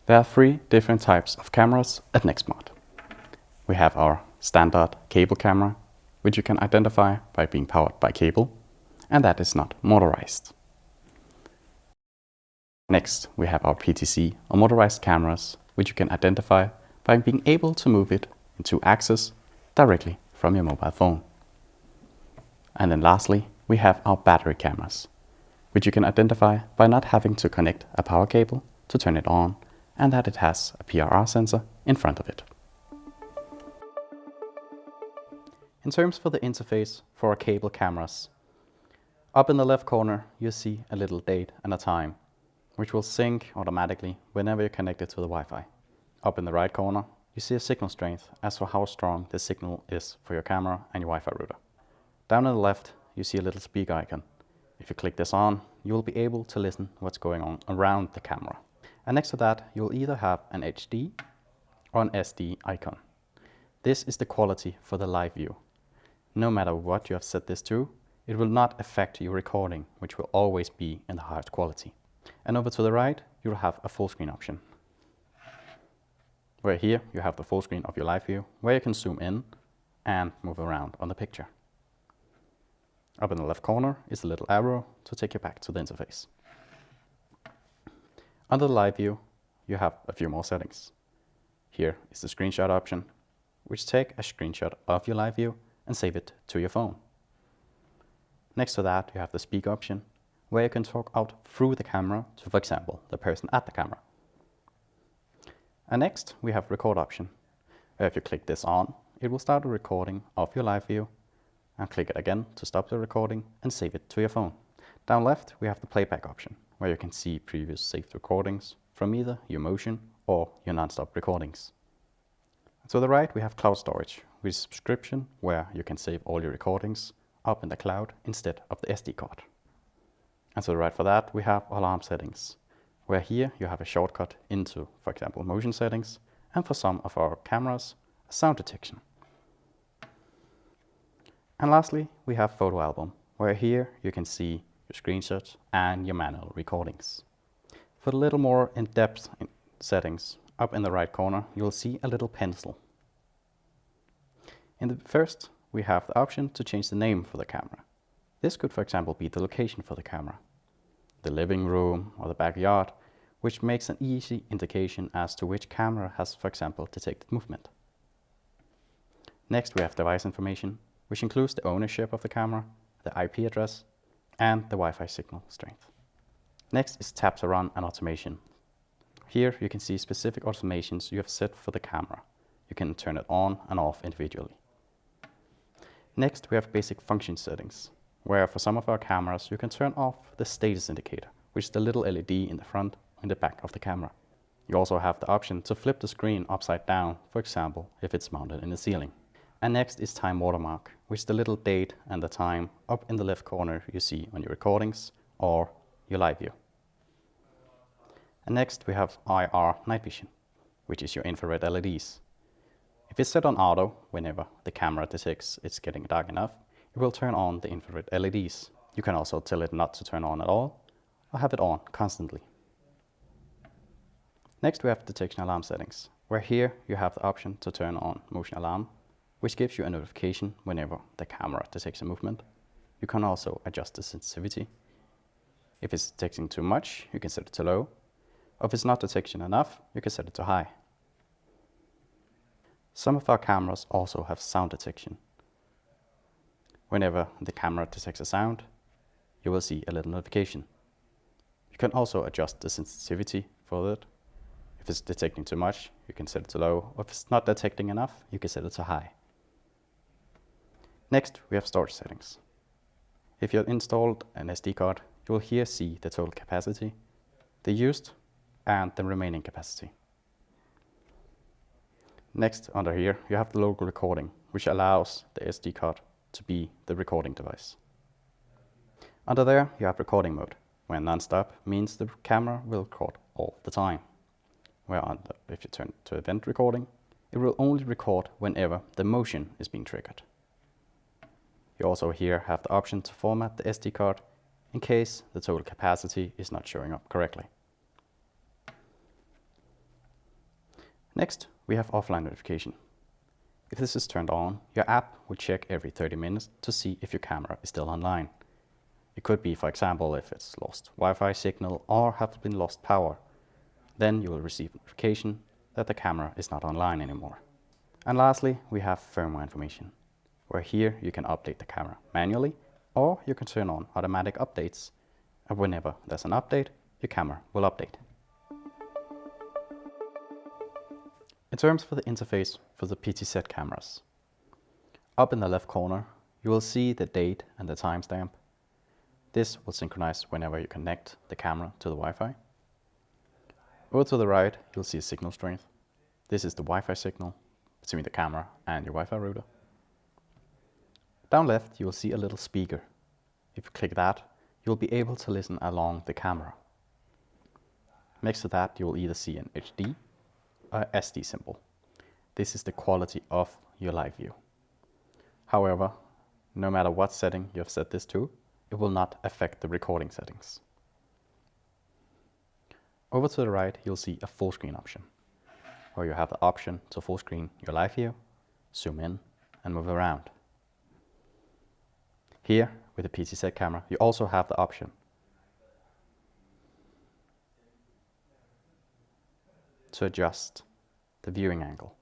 There are three different types of cameras at Nexsmart. We have our standard cable camera, which you can identify by being powered by cable, and that is not motorized. Next, we have our PTC or motorized cameras, which you can identify by being able to move it in 2 axes directly from your mobile phone. And then lastly, we have our battery cameras, which you can identify by not having to connect a power cable to turn it on, and that it has a PIR sensor in front of it. In terms for the interface for our cable cameras, up in the left corner you see a little date and a time, which will sync automatically whenever you connect it to the Wi-Fi. Up in the right corner you see a signal strength as to how strong the signal is for your camera and your Wi-Fi router. Down on the left you see a little speaker icon. If you click this on, you will be able to listen what's going on around the camera. And next to that you will either have an HD or an SD icon. This is the quality for the live view. No matter what you have set this to, it will not affect your recording, which will always be in the highest quality. And over to the right, you will have a full screen option, where here you have the full screen of your live view, where you can zoom in and move around on the picture. Up in the left corner is a little arrow to take you back to the interface. Under the live view, you have a few more settings. Here is the screenshot option, which take a screenshot of your live view and save it to your phone. Next to that, you have the speak option, where you can talk out through the camera to, for example, the person at the camera. And next, we have record option, where if you click this on, it will start a recording of your live view, and click it again to stop the recording and save it to your phone. Down left, we have the playback option, where you can see previous saved recordings from either your motion or your non-stop recordings. To the right, we have cloud storage with subscription, where you can save all your recordings up in the cloud instead of the SD card. And to the right for that, we have alarm settings, where here you have a shortcut into, for example, motion settings, and for some of our cameras, sound detection. And lastly, we have photo album, where here you can see your screenshots and your manual recordings. For a little more in-depth settings, up in the right corner, you will see a little pencil. In the first, we have the option to change the name for the camera. This could, for example, be the location for the camera, the living room or the backyard, which makes an easy indication as to which camera has, for example, detected movement. Next, we have device information, which includes the ownership of the camera, the IP address, and the Wi-Fi signal strength. Next is tap to run and automation. Here you can see specific automations you have set for the camera. You can turn it on and off individually. Next, we have basic function settings, where for some of our cameras you can turn off the status indicator, which is the little LED in the front and the back of the camera. You also have the option to flip the screen upside down, for example, if it's mounted in the ceiling. And next is time watermark, which is the little date and the time up in the left corner you see on your recordings or your live view. And next we have IR night vision, which is your infrared LEDs. If it's set on auto, whenever the camera detects it's getting dark enough, it will turn on the infrared LEDs. You can also tell it not to turn on at all, or have it on constantly. Next we have detection alarm settings, where here you have the option to turn on motion alarm, which gives you a notification whenever the camera detects a movement. You can also adjust the sensitivity. If it's detecting too much, you can set it to low, or if it's not detecting enough, you can set it to high. Some of our cameras also have sound detection. Whenever the camera detects a sound, you will see a little notification. You can also adjust the sensitivity for it. If it's detecting too much, you can set it to low, or if it's not detecting enough, you can set it to high. Next, we have storage settings. If you have installed an SD card, you will here see the total capacity, the used, and the remaining capacity. Next, under here, you have the local recording, which allows the SD card to be the recording device. Under there, you have recording mode, where non-stop means the camera will record all the time. Where if you turn to event recording, it will only record whenever the motion is being triggered. You also here have the option to format the SD card in case the total capacity is not showing up correctly. Next, we have offline notification. If this is turned on, your app will check every 30 minutes to see if your camera is still online. It could be, for example, if it's lost Wi-Fi signal or have been lost power. Then you will receive notification that the camera is not online anymore. And lastly, we have firmware information, where here you can update the camera manually, or you can turn on automatic updates, and whenever there's an update, your camera will update. In terms of the interface for the PTZ cameras, up in the left corner, you will see the date and the timestamp. This will synchronize whenever you connect the camera to the Wi-Fi. Over to the right, you'll see a signal strength. This is the Wi-Fi signal between the camera and your Wi-Fi router. Down left, you will see a little speaker. If you click that, you'll be able to listen along the camera. Next to that, you will either see an HD or SD symbol. This is the quality of your live view. However, no matter what setting you have set this to, it will not affect the recording settings. Over to the right, you'll see a full screen option, where you have the option to full screen your live view, zoom in, and move around. Here, with the PTZ camera, you also have the option to adjust the viewing angle,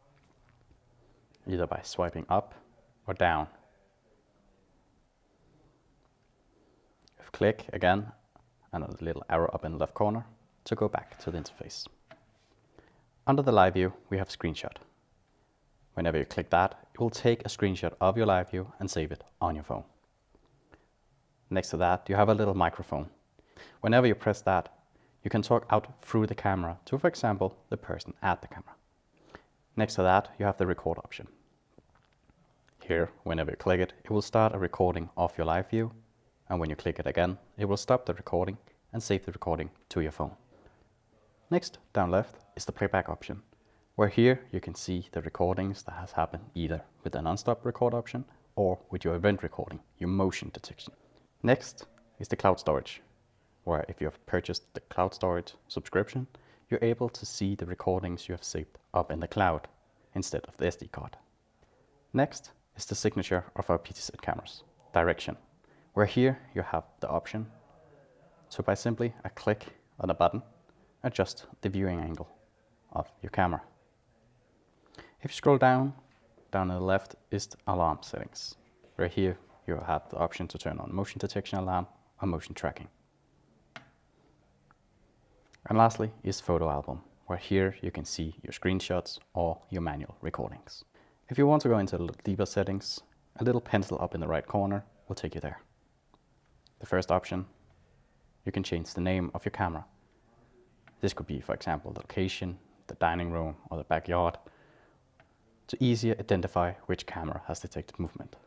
either by swiping up or down. Click again, and a little arrow up in the left corner to go back to the interface. Under the live view, we have screenshot. Whenever you click that, it will take a screenshot of your live view and save it on your phone. Next to that, you have a little microphone. Whenever you press that, you can talk out through the camera to, for example, the person at the camera. Next to that, you have the record option. Here, whenever you click it, it will start a recording of your live view, and when you click it again, it will stop the recording and save the recording to your phone. Next, down left, is the playback option, where here you can see the recordings that has happened either with the non-stop record option or with your event recording, your motion detection. Next is the cloud storage, where if you have purchased the cloud storage subscription, you're able to see the recordings you have saved up in the cloud instead of the SD card. Next is the signature of our PTZ cameras, direction, where here you have the option to, by simply a click on a button, adjust the viewing angle of your camera. If you scroll down on the left is the alarm settings, where here you have the option to turn on motion detection alarm or motion tracking. And lastly is photo album, where here you can see your screenshots or your manual recordings. If you want to go into the deeper settings, a little pencil up in the right corner will take you there. The first option, you can change the name of your camera. This could be, for example, the location, the dining room, or the backyard, to easier identify which camera has detected movement.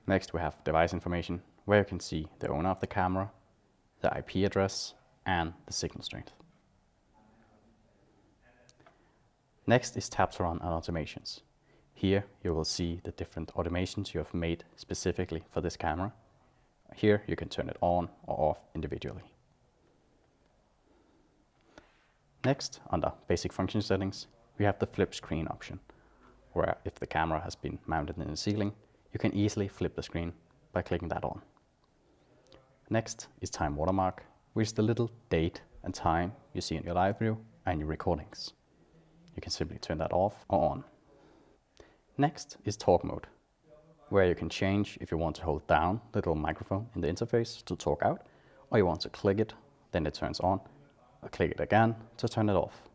Next, we have device information, where you can see the owner of the camera, the IP address, and the signal strength. Next is tabs around and automations. Here you will see the different automations you have made specifically for this camera. Here you can turn it on or off individually. Next, under basic function settings, we have the flip screen option, where if the camera has been mounted in the ceiling, you can easily flip the screen by clicking that on. Next is time watermark, which is the little date and time you see in your live view and your recordings. You can simply turn that off or on. Next is talk mode, where you can change if you want to hold down the little microphone in the interface to talk out, or you want to click it, then it turns on, or click it again to turn it off.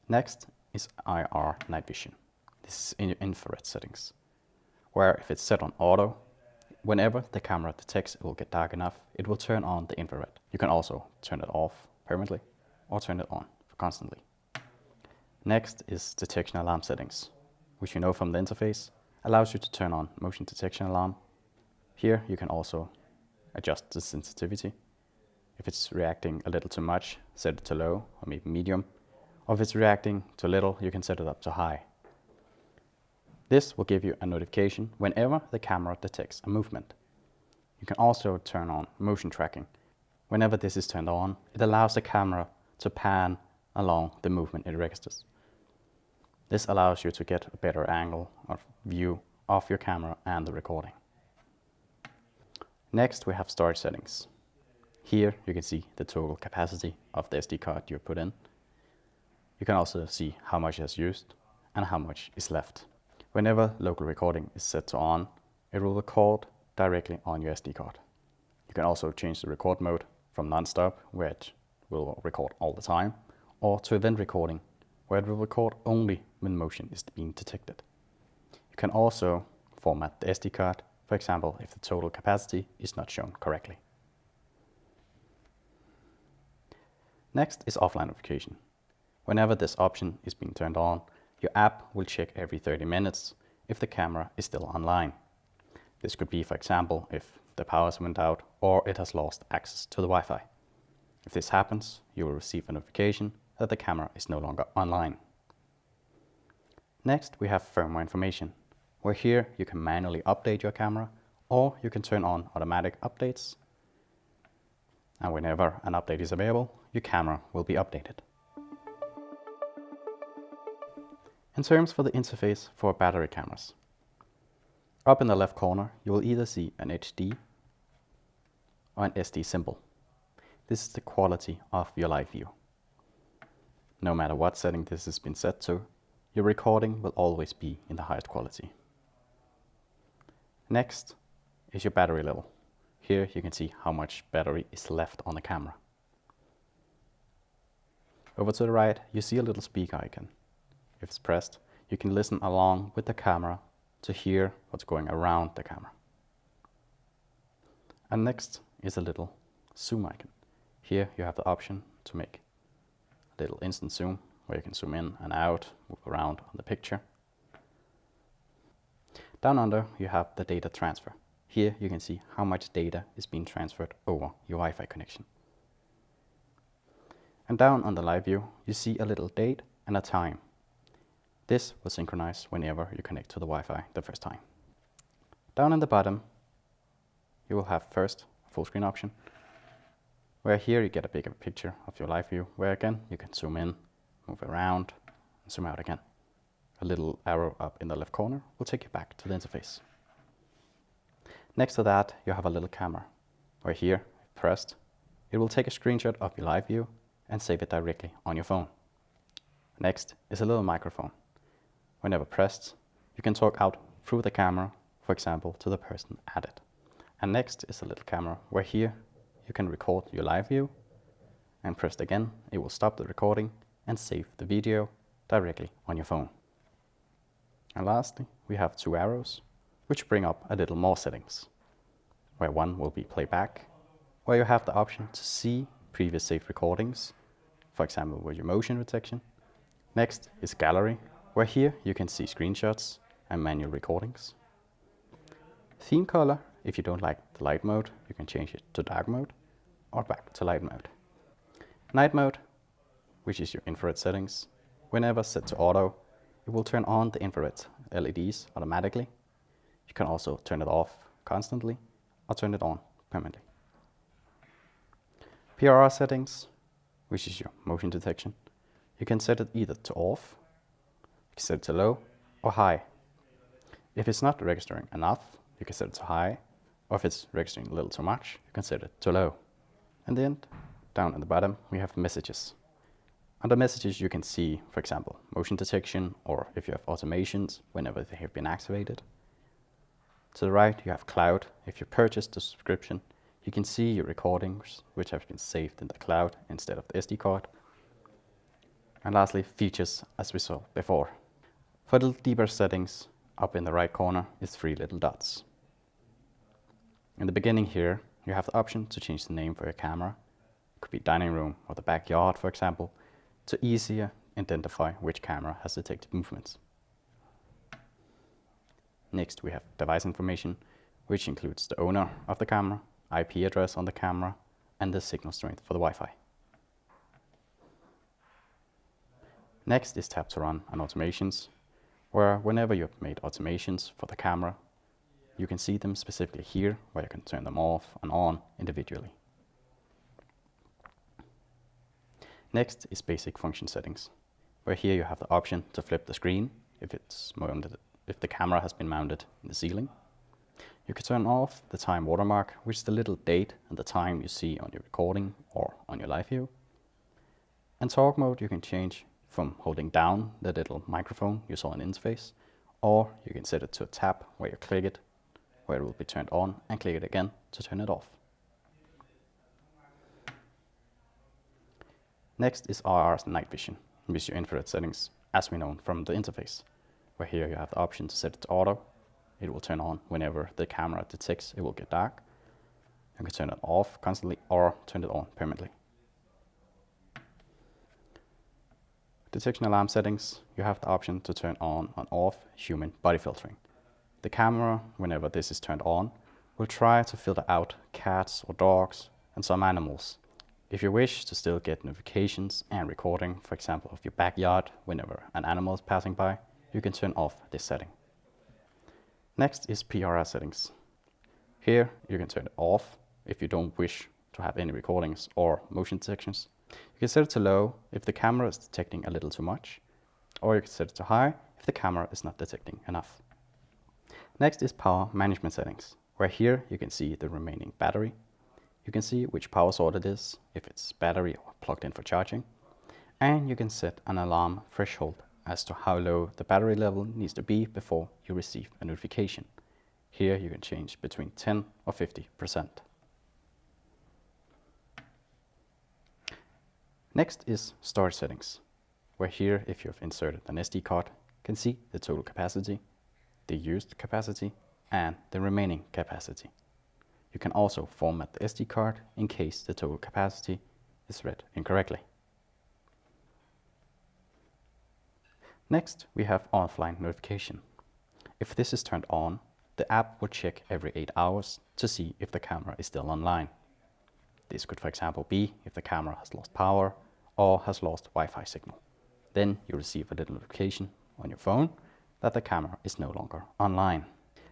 Next is IR night vision. This is in your infrared settings, where if it's set on auto, whenever the camera detects it will get dark enough, it will turn on the infrared. You can also turn it off permanently or turn it on for constantly. Next is detection alarm settings, which you know from the interface, allows you to turn on motion detection alarm. Here you can also adjust the sensitivity. If it's reacting a little too much, set it to low or maybe medium. Or if it's reacting too little, you can set it up to high. This will give you a notification whenever the camera detects a movement. You can also turn on motion tracking. Whenever this is turned on, it allows the camera to pan along the movement it registers. This allows you to get a better angle of view of your camera and the recording. Next, we have storage settings. Here you can see the total capacity of the SD card you put in. You can also see how much it has used and how much is left. Whenever local recording is set to on, it will record directly on your SD card. You can also change the record mode from non-stop, where it will record all the time, or to event recording, where it will record only when motion is being detected. You can also format the SD card, for example, if the total capacity is not shown correctly. Next is offline notification. Whenever this option is being turned on, your app will check every 30 minutes if the camera is still online. This could be, for example, if the power went out or it has lost access to the Wi-Fi. If this happens, you will receive a notification that the camera is no longer online. Next, we have firmware information, where here you can manually update your camera, or you can turn on automatic updates. And whenever an update is available, your camera will be updated. In terms for the interface for battery cameras, up in the left corner, you will either see an HD or an SD symbol. This is the quality of your live view. No matter what setting this has been set to, your recording will always be in the highest quality. Next is your battery level. Here you can see how much battery is left on the camera. Over to the right, you see a little speaker icon. If it's pressed, you can listen along with the camera to hear what's going around the camera. And next is a little zoom icon. Here you have the option to make a little instant zoom, where you can zoom in and out, move around on the picture. Down under, you have the data transfer. Here you can see how much data is being transferred over your Wi-Fi connection. And down on the live view, you see a little date and a time. This will synchronize whenever you connect to the Wi-Fi the first time. Down in the bottom, you will have first a full screen option, where here you get a bigger picture of your live view, where again you can zoom in, move around, and zoom out again. A little arrow up in the left corner will take you back to the interface. Next to that, you have a little camera, where here, if pressed, it will take a screenshot of your live view and save it directly on your phone. Next is a little microphone. Whenever pressed, you can talk out through the camera, for example, to the person at it. And next is a little camera, where here you can record your live view, and pressed again, it will stop the recording and save the video directly on your phone. And lastly, we have two arrows, which bring up a little more settings, where one will be playback, where you have the option to see previous saved recordings, for example with your motion detection. Next is gallery, where here you can see screenshots and manual recordings. Theme color, if you don't like the light mode, you can change it to dark mode or back to light mode. Night mode, which is your infrared settings. Whenever set to auto, it will turn on the infrared LEDs automatically. You can also turn it off constantly or turn it on permanently. PRR settings, which is your motion detection. You can set it either to off, you can set it to low or high. If it's not registering enough, you can set it to high, or if it's registering a little too much, you can set it to low. And then down at the bottom, we have messages. Under messages, you can see, for example, motion detection, or if you have automations, whenever they have been activated. To the right, you have cloud. If you purchased the subscription, you can see your recordings, which have been saved in the cloud instead of the SD card. And lastly, features, as we saw before. For the deeper settings, up in the right corner is 3 little dots. In the beginning here, you have the option to change the name for your camera. It could be dining room or the backyard, for example, to easier identify which camera has detected movements. Next, we have device information, which includes the owner of the camera, IP address on the camera, and the signal strength for the Wi-Fi. Next is tap to run and automations, where whenever you've made automations for the camera, you can see them specifically here, where you can turn them off and on individually. Next is basic function settings, where here you have the option to flip the screen if the camera has been mounted in the ceiling. You can turn off the time watermark, which is the little date and the time you see on your recording or on your live view. And talk mode you can change from holding down the little microphone you saw in the interface, or you can set it to a tap where you click it, where it will be turned on, and click it again to turn it off. Next is IR night vision, which is your infrared settings as we know from the interface, where here you have the option to set it to auto. It will turn on whenever the camera detects it will get dark. You can turn it off constantly or turn it on permanently. Detection alarm settings, you have the option to turn on and off human body filtering. The camera, whenever this is turned on, will try to filter out cats or dogs and some animals. If you wish to still get notifications and recording, for example, of your backyard whenever an animal is passing by, you can turn off this setting. Next is PRR settings. Here you can turn it off if you don't wish to have any recordings or motion detections. You can set it to low if the camera is detecting a little too much, or you can set it to high if the camera is not detecting enough. Next is power management settings, where here you can see the remaining battery. You can see which power source it is, if it's battery or plugged in for charging, and you can set an alarm threshold as to how low the battery level needs to be before you receive a notification. Here you can change between 10 or 50%. Next is storage settings, where here if you have inserted an SD card, you can see the total capacity, the used capacity, and the remaining capacity. You can also format the SD card in case the total capacity is read incorrectly. Next, we have offline notification. If this is turned on, the app will check every 8 hours to see if the camera is still online. This could, for example, be if the camera has lost power or has lost Wi-Fi signal. Then you receive a little notification on your phone that the camera is no longer online.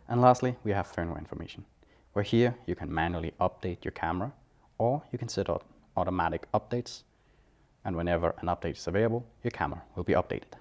And lastly, we have firmware information, where here you can manually update your camera, or you can set up automatic updates, and whenever an update is available, your camera will be updated.